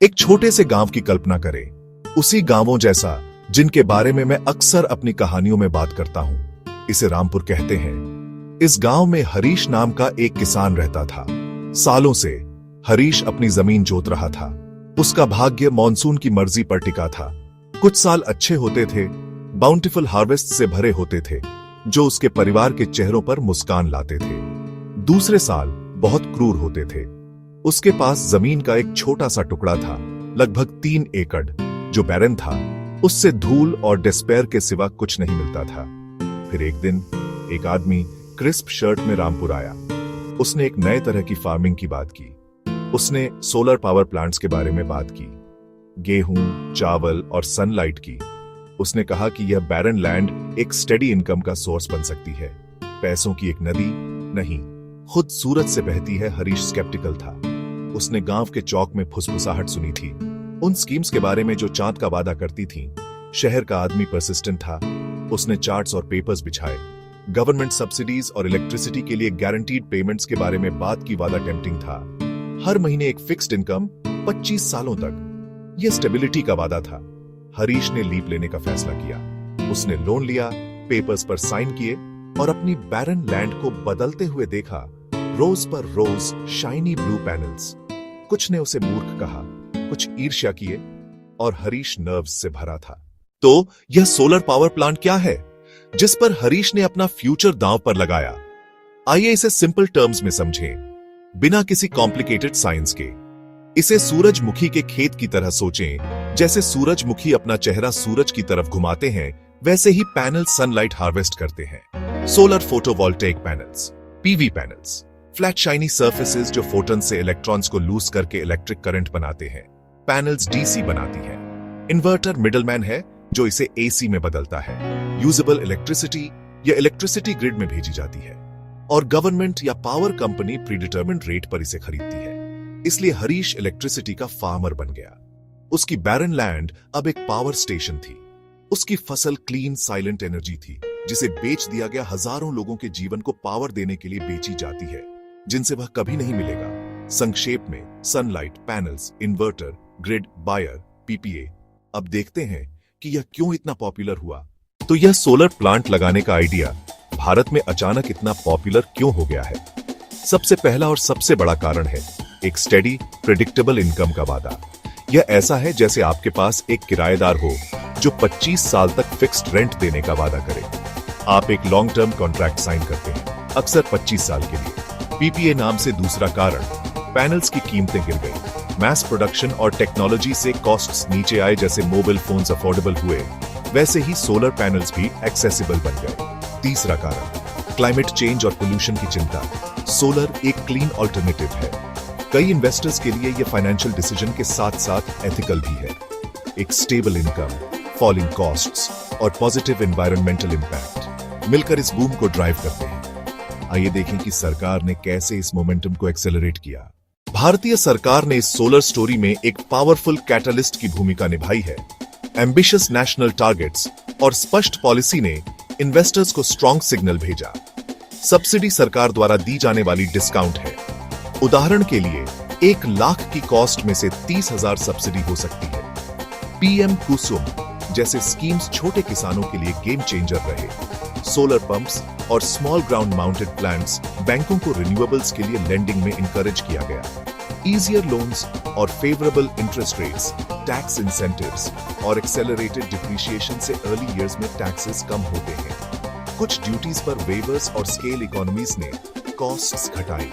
एक छोटे से गांव की कल्पना करें, उसी गांवों जैसा जिनके बारे में मैं अक्सर अपनी कहानियों में बात करता हूं। इसे रामपुर कहते हैं। इस गांव में हरीश नाम का एक किसान रहता था। सालों से हरीश अपनी जमीन जोत रहा था। उसका भाग्य मॉनसून की मर्जी पर टिका था। कुछ साल अच्छे होते थे, बाउंटीफुल हार्वेस्ट से भरे होते थे, जो उसके परिवार के चेहरों पर मुस्कान लाते थे। दूसरे साल बहुत क्रूर होते थे। उसके पास जमीन का एक छोटा सा टुकड़ा था, लगभग 3 एकड़, जो बैरन था। उससे धूल और डिस्पेयर के सिवा कुछ नहीं मिलता था। फिर एक दिन एक आदमी क्रिस्प शर्ट में रामपुर आया। उसने एक नए तरह की फार्मिंग की बात की। उसने सोलर पावर प्लांट्स के बारे में बात की, गेहूं, चावल और सनलाइट की। उसने कहा कि यह बैरन लैंड एक स्टेडी इनकम का सोर्स बन सकती है, पैसों की एक नदी नहीं, खुद सूरज से बहती है। हरीश स्केप्टिकल था। उसने गांव के चौक में फुसफुसाहट सुनी थी, उन स्कीम्स के बारे में जो चांद का वादा करती थीं। शहर का आदमी परसिस्टेंट था। उसने चार्ट्स और पेपर्स बिछाए, गवर्नमेंट सब्सिडीज और इलेक्ट्रिसिटी के लिए गारंटीड पेमेंट्स के बारे में बात की। वादा टेम्पटिंग था। हर महीने एक फिक्स्ड इनकम 25 सालों तक, यह स्टेबिलिटी का वादा था। हरीश ने लीप लेने का फैसला किया। उसने लोन लिया, पेपर्स पर साइन किए और अपनी बैरन लैंड को बदलते हुए देखा। रोज पर रोज शाइनी ब्लू पैनल्स। कुछ ने उसे मूर्ख कहा, कुछ ईर्ष्या किए, और हरीश नर्व्स से भरा था। तो यह सोलर पावर प्लांट क्या है जिस पर हरीश ने अपना फ्यूचर दांव पर लगाया? आइए इसे सिंपल टर्म्स में समझें, बिना किसी कॉम्प्लिकेटेड साइंस के। इसे सूरजमुखी के खेत की तरह सोचें। जैसे सूरजमुखी अपना चेहरा सूरज की तरफ घुमाते हैं, वैसे ही पैनल सनलाइट हार्वेस्ट करते हैं। Solar photovoltaic panels, PV panels, flat shiny surfaces जो फोटन से इलेक्ट्रॉन्स को लूज करके इलेक्ट्रिक करंट बनाते हैं। पैनल्स डीसी बनाती है। इन्वर्टर मिडलमैन है जो इसे एसी में बदलता है। यूजेबल इलेक्ट्रिसिटी या इलेक्ट्रिसिटी ग्रिड में भेजी जाती है, और गवर्नमेंट या पावर कंपनी प्रीडिटरमिन्ड रेट पर इसे खरीदती है। इसलिए हरीश इलेक्ट्रिसिटी का फार्मर बन गया। उसकी बैरन लैंड अब एक पावर स्टेशन थी। उसकी फसल क्लीन साइलेंट एनर्जी थी, जिसे बेच दिया गया। हजारों लोगों के जीवन को पावर देने के लिए बेची जाती है, जिनसे वह कभी नहीं मिलेगा। संक्षेप में sunlight, panels, inverter, grid, buyer, PPA. अब देखते हैं कि यह क्यों इतना पॉपुलर हुआ। तो यह सोलर प्लांट लगाने का आइडिया भारत में अचानक इतना पॉपुलर क्यों हो गया है? सबसे पहला और सबसे बड़ा कारण है एक स्टेडी प्रेडिक्टेबल इनकम का वादा। यह ऐसा है जैसे आपके पास एक किराएदार हो जो 25 साल तक फिक्स्ड रेंट देने का वादा करे। आप एक लॉन्ग टर्म कॉन्ट्रैक्ट साइन करते हैं, अक्सर 25 साल के लिए। पीपीए नाम से दूसरा कारण, पैनल्स की कीमतें गिर गई। मैस प्रोडक्शन और टेक्नोलॉजी से कॉस्ट्स नीचे आए। जैसे मोबाइल फोन्स अफोर्डेबल हुए, वैसे ही सोलर पैनल्स भी एक्सेसिबल बन गए। तीसरा कारण, क्लाइमेट चेंज और पोल्यूशन की चिंता। सोलर एक क्लीन ऑल्टरनेटिव है। कई इन्वेस्टर्स के लिए यह फाइनेंशियल डिसीजन के साथ साथ एथिकल भी है। एक स्टेबल इनकम, फॉलिंग कॉस्ट्स और पॉजिटिव एनवायरमेंटल इंपैक्ट मिलकर इस बूम को ड्राइव करते हैं। आइए देखें कि सरकार ने कैसे इस मोमेंटम को एक्सेलरेट किया। भारतीय सरकार ने इस सोलर स्टोरी में एक पावरफुल कैटलिस्ट की भूमिका निभाई है। एम्बिशियस नेशनल टारगेट्स और स्पष्ट पॉलिसी ने इन्वेस्टर्स को स्ट्रॉन्ग सिग्नल भेजा। सब्सिडी सरकार द्वारा दी जाने वाली डिस्काउंट है। उदाहरण के लिए 1 लाख की कॉस्ट में से 30,000 सब्सिडी हो सकती है। पीएम कुसुम जैसे स्कीम्स छोटे किसानों के लिए गेम चेंजर रहे। सोलर पंप्स और small ground mounted plants earning को रिन्यूएबल्स के लिए लेंडिंग में इंकरेज किया गया। ईजियर लोन्स और favourable interest rates, tax incentives और एक्सेलरेटेड डिप्रिसिएशन से अर्ली ईयर्स में टैक्सेस कम होते हैं। कुछ ड्यूटीज पर वेवर्स और स्केल इकोनॉमीज ने कॉस्ट्स घटाई।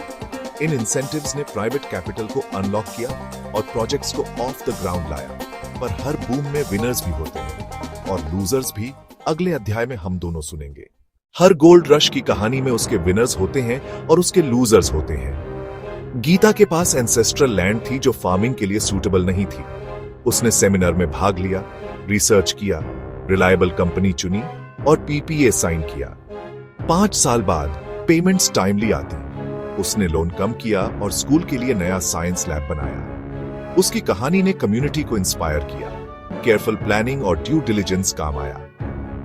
इन इंसेंटिव्स ने प्राइवेट कैपिटल को अनलॉक किया और प्रोजेक्ट्स को ऑफ द ग्राउंड लाया। पर हर बूम में विनर्स भी होते हैं और लूजर्स भी। अगले अध्याय में हम दोनों सुनेंगे। हर गोल्ड रश की कहानी में उसके विनर्स होते हैं और उसके लूजर्स होते हैं। गीता के पास एंसेस्ट्रल लैंड थी जो फार्मिंग के लिए सूटेबल नहीं थी। उसने सेमिनार में भाग लिया, रिसर्च किया, रिलायबल कंपनी चुनी और पीपीए साइन किया। 5 साल बाद पेमेंट्स टाइमली आती। उसने लोन कम किया और स्कूल के लिए नया साइंस लैब बनाया। उसकी कहानी ने कम्युनिटी को इंस्पायर किया। केयरफुल प्लानिंग और ड्यू डिलिजेंस काम आया।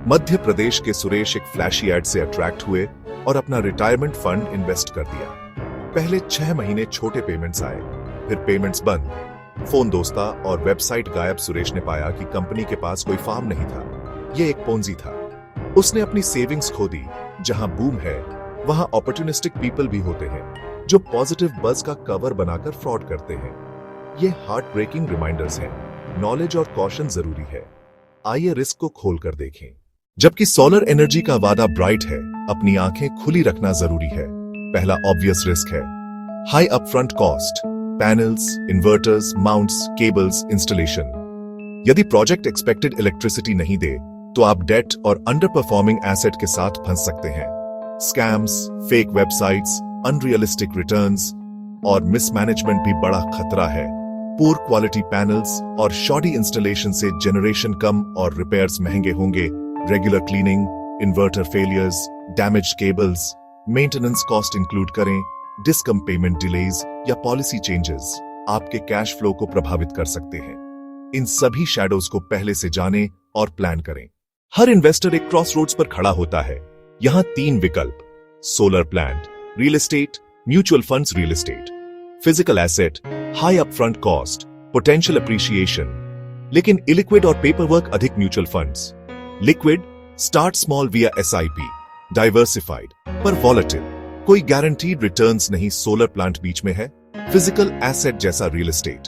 मध्य प्रदेश के सुरेश एक फ्लैशी एड से अट्रैक्ट हुए और अपना रिटायरमेंट फंड इन्वेस्ट कर दिया। पहले 6 महीने छोटे पेमेंट्स आए, फिर पेमेंट्स बंद, फोन दोस्ता और वेबसाइट गायब। सुरेश ने पाया कि कंपनी के पास कोई फार्म नहीं था, यह एक पोंजी था। उसने अपनी सेविंग्स खो दी। जहां बूम है वहां अपॉर्चुनिस्टिक पीपल भी होते हैं जो पॉजिटिव बज का कवर बनाकर फ्रॉड करते हैं। ये हार्ट ब्रेकिंग रिमाइंडर्स हैं। नॉलेज और कॉशन जरूरी है। आइए रिस्क को खोलकर देखें। जबकि सोलर एनर्जी का वादा ब्राइट है, अपनी आंखें खुली रखना जरूरी है। पहला ऑब्वियस रिस्क है high upfront cost. Panels, inverters, mounts, cables, installation. यदि प्रोजेक्ट एक्सपेक्टेड इलेक्ट्रिसिटी नहीं दे तो आप डेट और अंडर परफॉर्मिंग एसेट के साथ फंस सकते हैं। Scams, fake websites, unrealistic returns और मिसमैनेजमेंट भी बड़ा खतरा है। पुअर क्वालिटी पैनल्स और शॉर्टी इंस्टॉलेशन से जनरेशन कम और रिपेयर्स महंगे होंगे। Regular cleaning, inverter failures, damage cables, maintenance cost include करें। डिस्कम पेमेंट डिलेज या पॉलिसी चेंजेस आपके कैश फ्लो को प्रभावित कर सकते हैं। इन सभी शैडोज को पहले से जानें और प्लान करें। हर इन्वेस्टर एक क्रॉसरोड्स पर खड़ा होता है। यहां 3 विकल्प: solar plant, real estate, mutual funds. Real estate, physical asset, high upfront cost, potential appreciation. लेकिन इलिक्विड और पेपर वर्क अधिक। Mutual funds liquid, start small विया एसआईपी, डाइवर्सिफाइड पर वॉलेटिल, कोई गारंटीड रिटर्न्स नहीं। सोलर प्लांट बीच में है, फिजिकल एसेट जैसा रियल एस्टेट,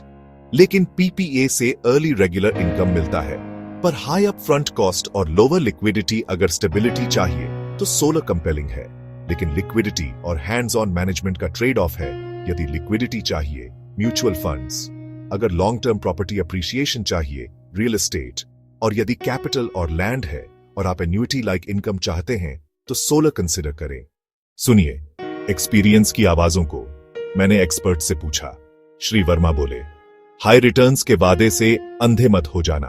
लेकिन पीपीए से अर्ली रेगुलर इनकम मिलता है, पर हाई अप फ्रंट कॉस्ट और लोअर लिक्विडिटी। अगर स्टेबिलिटी चाहिए तो सोलर कंपेलिंग है, लेकिन लिक्विडिटी और हैंड्स ऑन मैनेजमेंट का ट्रेड ऑफ है। यदि लिक्विडिटी चाहिए, म्यूचुअल फंड्स। अगर लॉन्ग टर्म प्रॉपर्टी अप्रिशिएशन चाहिए, रियल एस्टेट। और यदि कैपिटल और लैंड है और आप एन्युइटी लाइक इनकम चाहते हैं तो सोलर कंसिडर करें। सुनिए एक्सपीरियंस की आवाजों को। मैंने एक्सपर्ट से पूछा। श्री वर्मा बोले, हाई रिटर्न्स के वादे से अंधे मत हो जाना।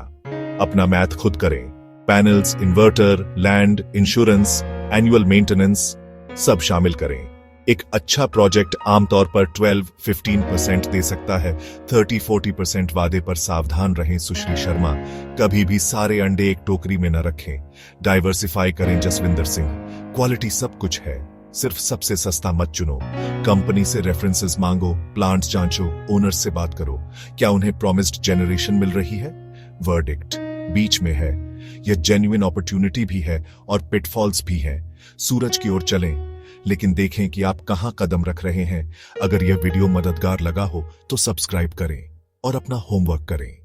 अपना मैथ खुद करें। Panels, inverter, land, insurance, annual maintenance सब शामिल करें। एक अच्छा प्रोजेक्ट आमतौर पर 12-15% दे सकता है। 30-40% वादे पर सावधान रहें। सुश्री शर्मा, कभी भी सारे अंडे एक टोकरी में न रखें। डाइवर्सिफाई करें। जसविंदर सिंह, क्वालिटी सब कुछ है, सिर्फ सबसे सस्ता मत चुनो। कंपनी से रेफरेंसेस मांगो, प्लांट्स जांचो, ओनर्स से बात करो। क्या उन्हें प्रॉमिस्ड जनरेशन मिल रही है? वर्डिक्ट बीच में है। यह जेन्युइन अपॉर्चुनिटी भी है और पिटफॉल्स भी हैं। सूरज की ओर चलें, लेकिन देखें कि आप कहां कदम रख रहे हैं। अगर यह वीडियो मददगार लगा हो तो सब्सक्राइब करें और अपना होमवर्क करें।